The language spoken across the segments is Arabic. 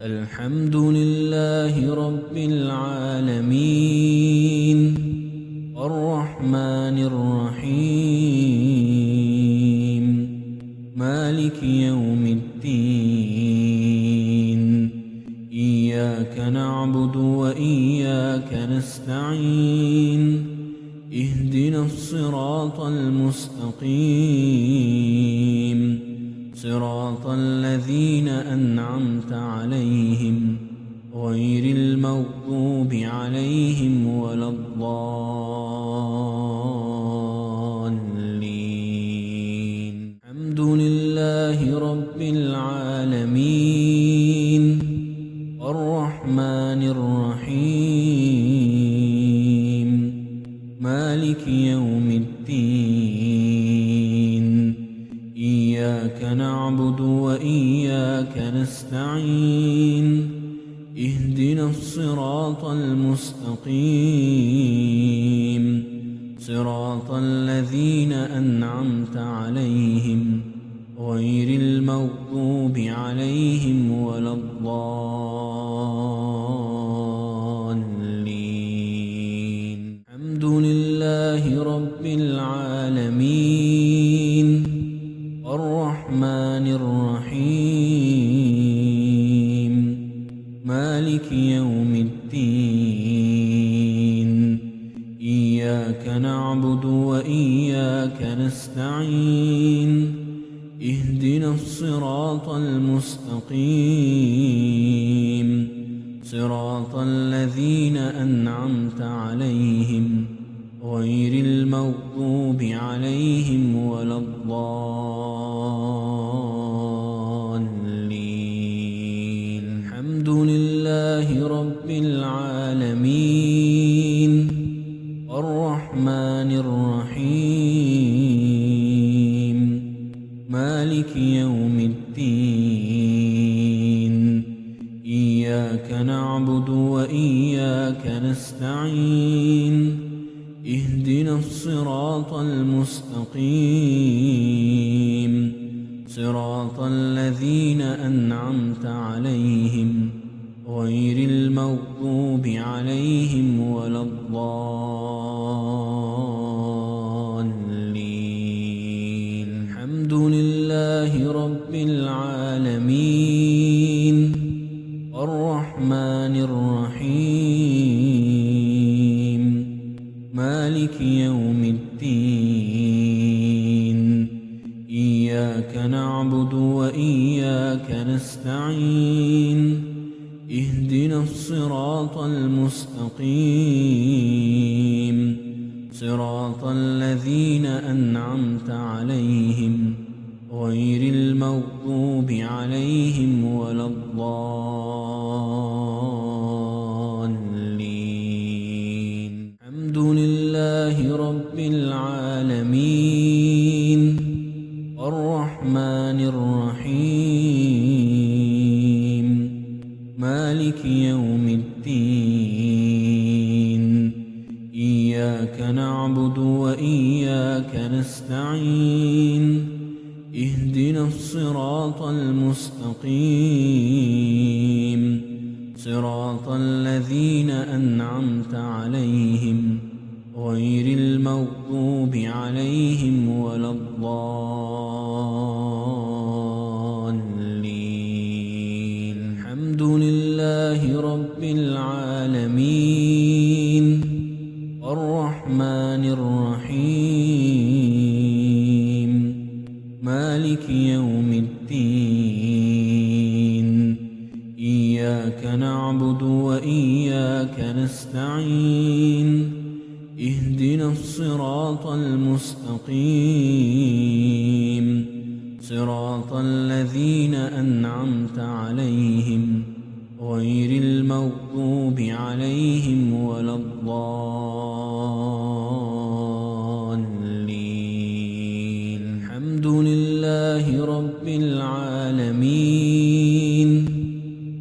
الحمد لله رب العالمين الرحمن الرحيم مالك يوم الدين إياك نعبد وإياك نستعين اهدنا الصراط المستقيم صراط الذين أنعمت عليهم غير المغضوب عليهم ولا الضالين. الحمد لله رب العالمين الرحمن الرحيم مالك يوم الدين إياك نعبد وإياك نستعين اهدنا الصراط المستقيم صراط الذين أنعمت عليهم غير المغضوب عليهم ولا الضالين. الحمد لله رب العالمين الرحمن الرحيم مالك يوم الدين إياك نعبد وإياك نستعين اهدنا الصراط المستقيم صراط الذين أنعمت عليهم غير المغضوب عليهم ولا الضالين. الحمد لله رب العالمين الرحمن الرحيم مالك يوم الدين إياك نعبد وإياك نستعين اهدنا الصراط المستقيم صراط الذين أنعمت عليهم غير المغضوب عليهم ولا الضالين. الحمد لله رب العالمين الرحمن الرحيم مالك يوم الدين إياك نعبد وإياك نستعين اهدنا الصراط المستقيم صراط الذين أنعمت عليهم غير المغضوب عليهم ولا الضالين. الحمد لله رب العالمين الرحمن الرحيم مالك يوم الدين إياك نعبد وإياك نستعين اهدنا الصراط المستقيم صراط الذين أنعمت عليهم غير المغضوب عليهم ولا الضالين. الحمد لله رب العالمين الرحمن الرحيم مالك يوم الدين إياك نعبد وإياك نستعين اهدنا الصراط المستقيم صراط الذين أنعمت عليهم غير المغضوب عليهم ولا الضالين. الحمد لله رب العالمين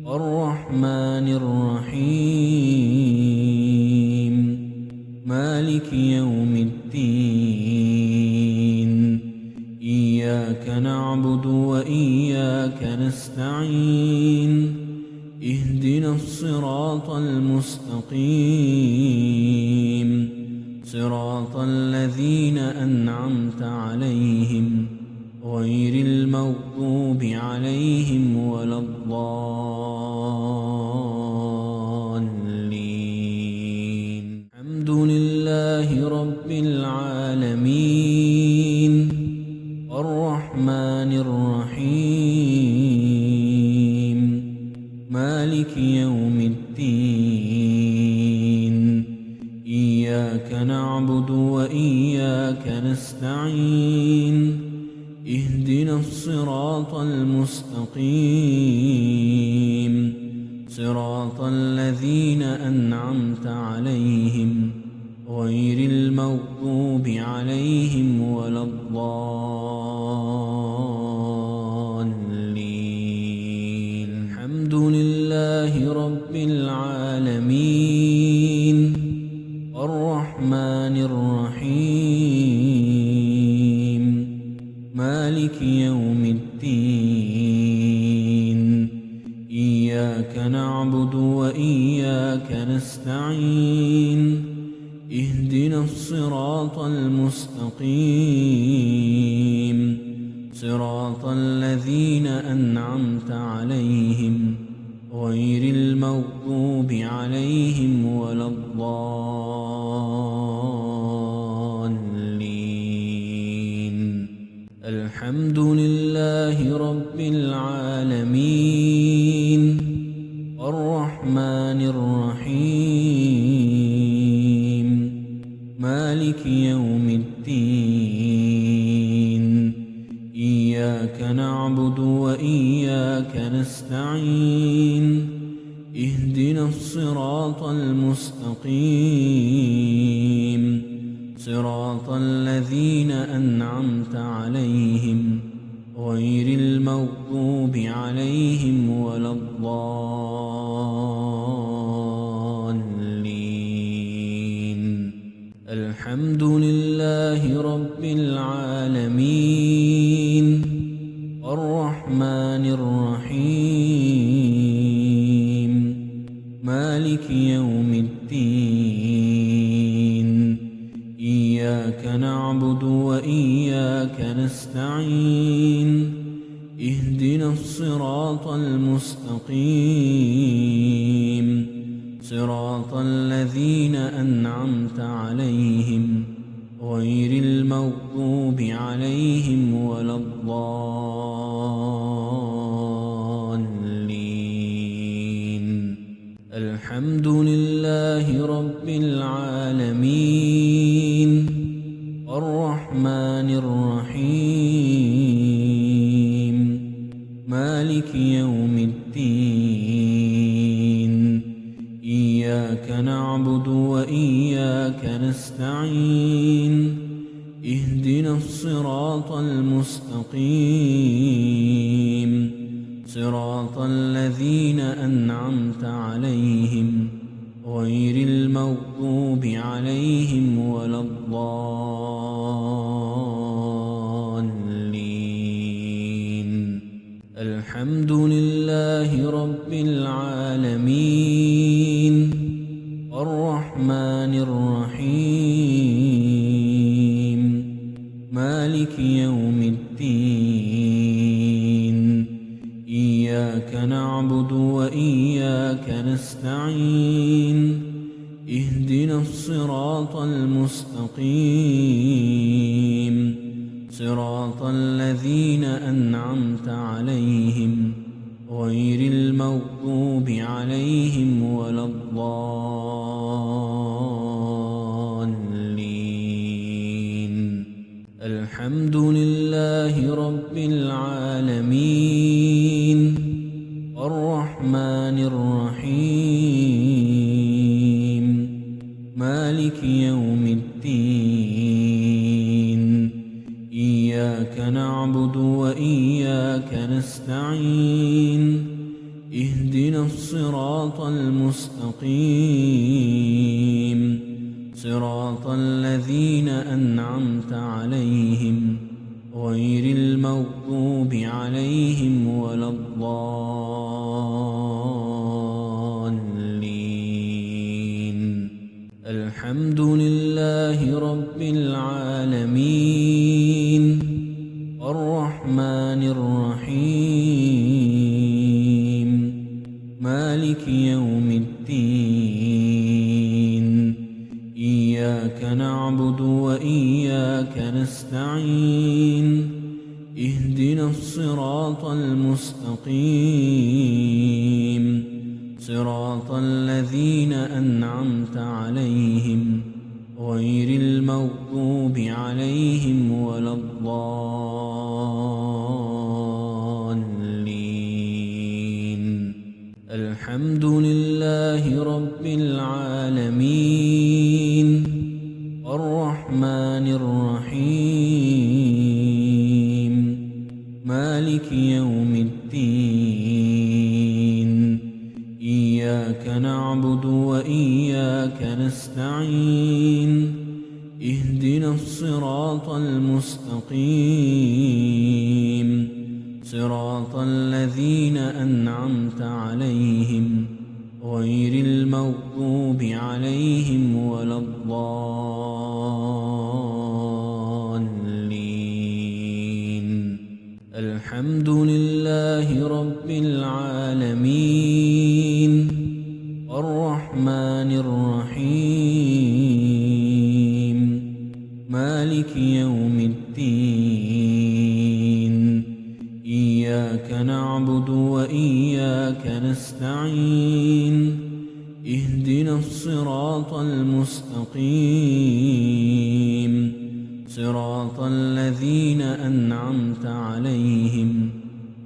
الرحمن الرحيم مالك يوم الدين إياك نعبد وإياك نستعين اهدنا الصراط المستقيم صراط الذين أنعمت عليهم غير المغضوب عليهم ولا الضالين. الحمد لله رب العالمين الرحمن الرحيم مالك يوم الدين إياك نعبد وإياك نستعين اهدنا الصراط المستقيم صراط الذين أنعمت عليهم غير المغضوب عليهم ولا الضالين. الحمد لله رب العالمين الرحمن الرحيم مالك يوم الدين إياك نعبد وإياك نستعين اهدنا الصراط المستقيم صراط الذين أنعمت عليهم غير المغضوب عليهم ولا الضالين. الحمد لله رب العالمين الرحمن الرحيم مالك يوم الدين إياك نعبد وإياك نستعين اهدنا الصراط المستقيم صراط الذين أنعمت عليهم غير المغضوب عليهم ولا الضالين. الحمد لله رب العالمين الرحمن الرحيم مالك يوم الدين إياك نعبد وإياك نستعين اهدنا الصراط المستقيم صراط الذين أنعمت عليهم غير المغضوب عليهم ولا الضالين. الحمد لله رب العالمين الرحمن الرحيم مالك يوم الدين إياك نعبد وإياك نستعين اهدنا الصراط المستقيم صراط الذين أنعمت عليهم غير المغضوب عليهم ولا الضالين. الحمد لله رب العالمين الرحمن الرحيم مالك يوم الدين إياك نعبد وإياك نستعين اهدنا الصراط المستقيم صراط الذين أنعمت عليهم غير المغضوب عليهم ولا الضالين. الحمد لله رب العالمين الرحمن الرحيم مالك يوم الدين إياك نعبد وإياك نستعين اهدنا الصراط المستقيم صراط الذين أنعمت عليهم غير المغضوب عليهم ولا الضالين. الحمد لله رب العالمين الرحمن الرحيم مالك يوم الدين إياك نعبد وإياك نستعين اهدنا الصراط المستقيم صراط الذين أنعمت عليهم غير المغضوب عليهم ولا الضالين الحمد لله رب العالمين الرحمن الرحيم مالك يوم الدين إياك نعبد وإياك نستعين اهدنا الصراط المستقيم صراط الذين أنعمت عليهم غير المغضوب عليهم ولا الضالين الحمد لله رب العالمين الرحمن الرحيم مالك يوم الدين إياك نعبد وإياك نستعين اهدنا الصراط المستقيم صراط الذين أنعمت عليهم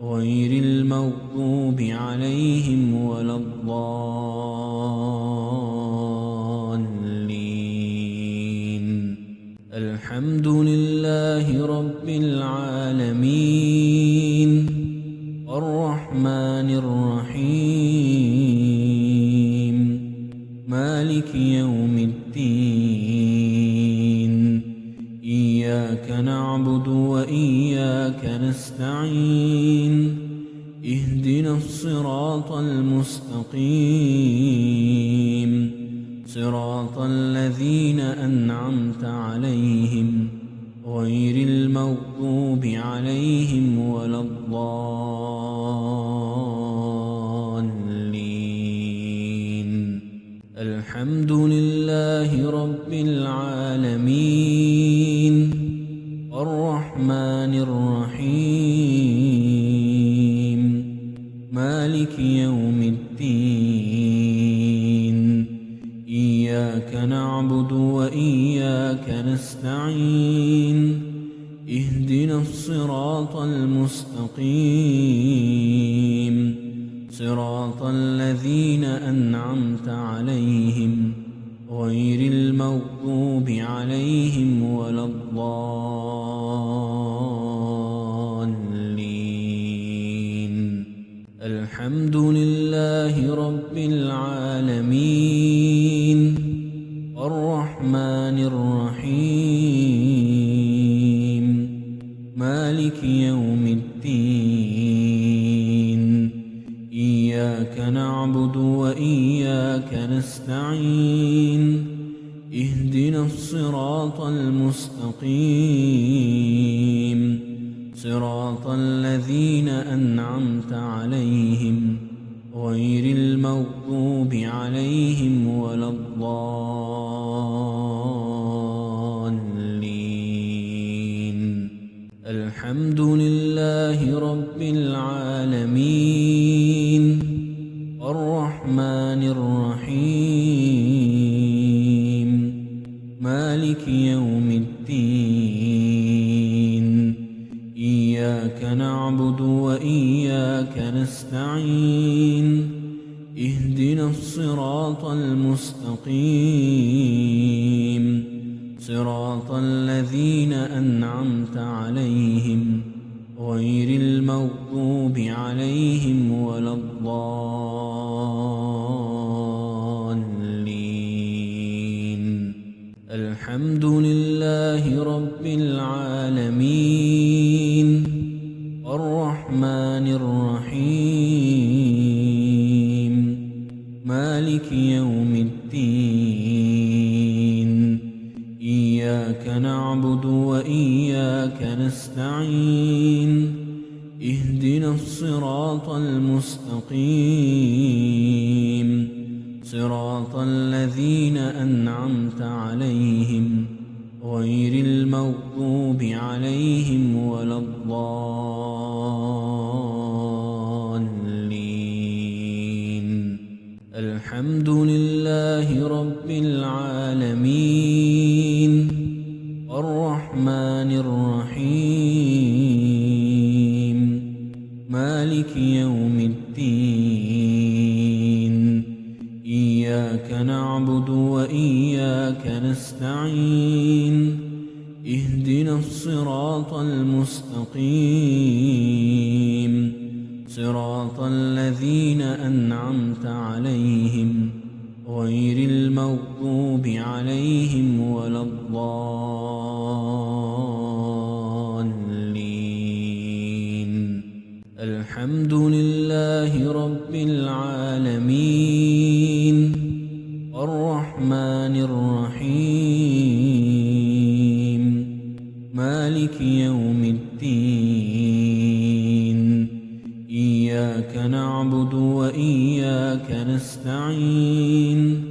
غير المغضوب عليهم ولا الضالين الحمد لله رب العالمين الرحمن الرحيم مالك يوم الدين إياك نعبد وإياك نستعين اهدنا الصراط المستقيم صراط الذين أنعمت عليهم غير المغضوب عليهم ولا الضالين الحمد لله رب العالمين الرحمن الرحيم مالك يوم الدين إياك نعبد وإياك نستعين اهدنا الصراط المستقيم صراط الذين أنعمت عليهم غير المغضوب عليهم ولا الضالين الحمد لله رب العالمين الرحمن الرحيم مالك يوم الدين إياك نعبد وإياك نستعين اهدنا الصراط المستقيم صراط الذين أنعمت عليهم غير المغضوب عليهم ولا الضالين الحمد لله رب العالمين الرحمن الرحيم مالك يوم الدين إياك نعبد وإياك نستعين اهدنا الصراط المستقيم صراط الذين أنعمت عليهم غير المغضوب عليهم ولا الضالين الحمد لله رب العالمين الرحمن الرحيم مالك يوم الدين نعبد وإياك نستعين اهدنا الصراط المستقيم صراط الذين أنعمت عليهم غير المغضوب عليهم ولا الضالين الحمد لله رب العالمين الرحمن الرحيم مالك يوم الدين إياك نعبد وإياك نستعين اهدنا الصراط المستقيم صراط الذين أنعمت عليهم غير المغضوب عليهم ولا الضالين الحمد لله رب العالمين الرحمن الرحيم مالك يوم الدين إياك نعبد وإياك نستعين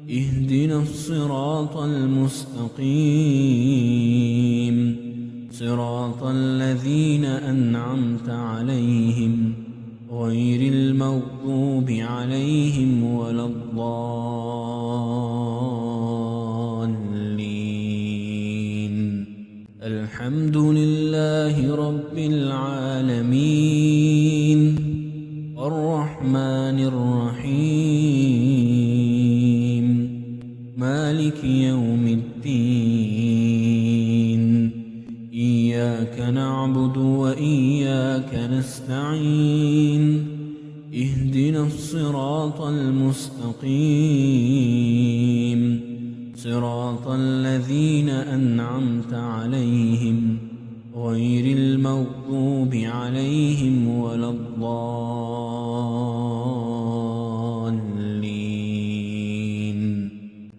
اهدنا الصراط المستقيم صراط الذين أنعمت عليهم غير المغضوب عليهم ولا الضالين الحمد لله رب العالمين الرحمن الرحيم مالك يوم الدين إياك نعبد وإياك نستعين اهدنا الصراط المستقيم صراط الذين أنعمت عليهم غير المغضوب عليهم ولا الضالين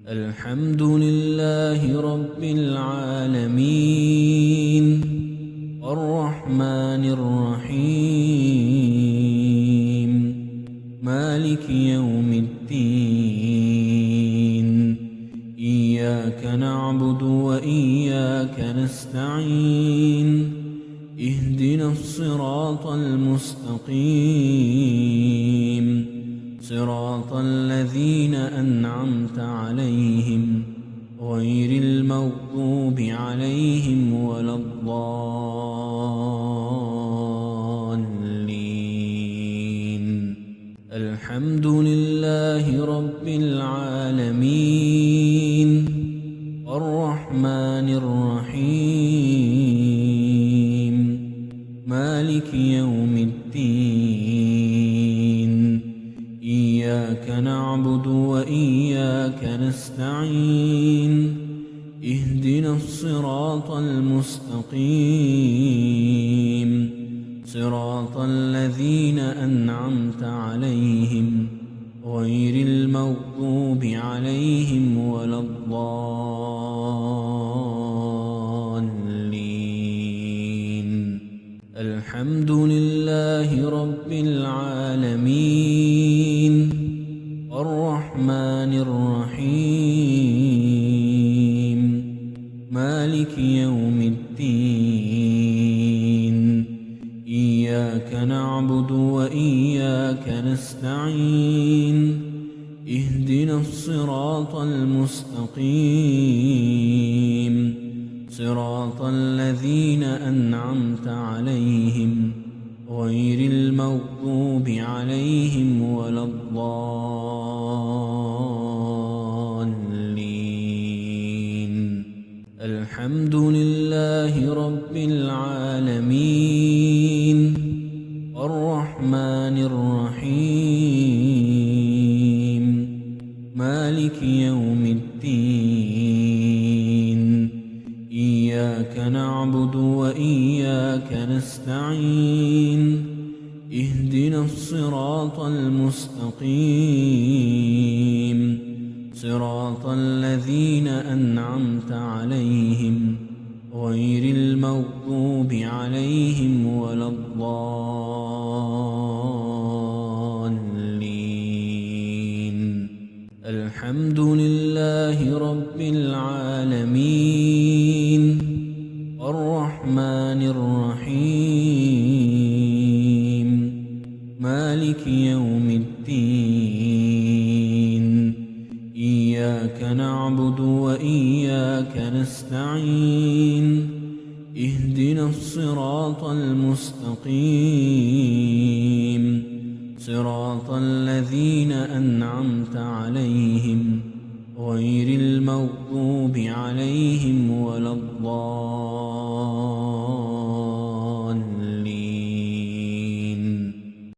الحمد لله رب العالمين الرحمن الرحيم مالك يوم الدين إياك نعبد وإياك نستعين اهدنا الصراط المستقيم صراط الذين أنعمت عليهم غير المغضوب عليهم ولا الضالين الحمد لله رب العالمين الرحمن الرحيم مالك يوم الدين إياك نعبد وإياك نستعين اهدنا الصراط المستقيم صراط الذين أنعمت عليهم غير المغضوب عليهم ولا الضالين الحمد لله رب العالمين الرحمن الرحيم مالك يوم الدين إياك نعبد وإياك نستعين اهدنا الصراط المستقيم صراط الذين أنعمت عليهم غير المغضوب عليهم ولا الضالين الحمد لله رب العالمين الرحمن الرحيم مالك يوم الدين إياك نعبد وإياك نستعين اهدنا الصراط المستقيم صراط الذين أنعمت عليهم غير المغضوب عليهم ولا الضالين. الحمد لله رب العالمين الرحمن الرحيم مالك يوم الدين إياك نعبد وإياك نستعين اهدنا الصراط المستقيم صراط الذين أنعمت عليهم غير المغضوب عليهم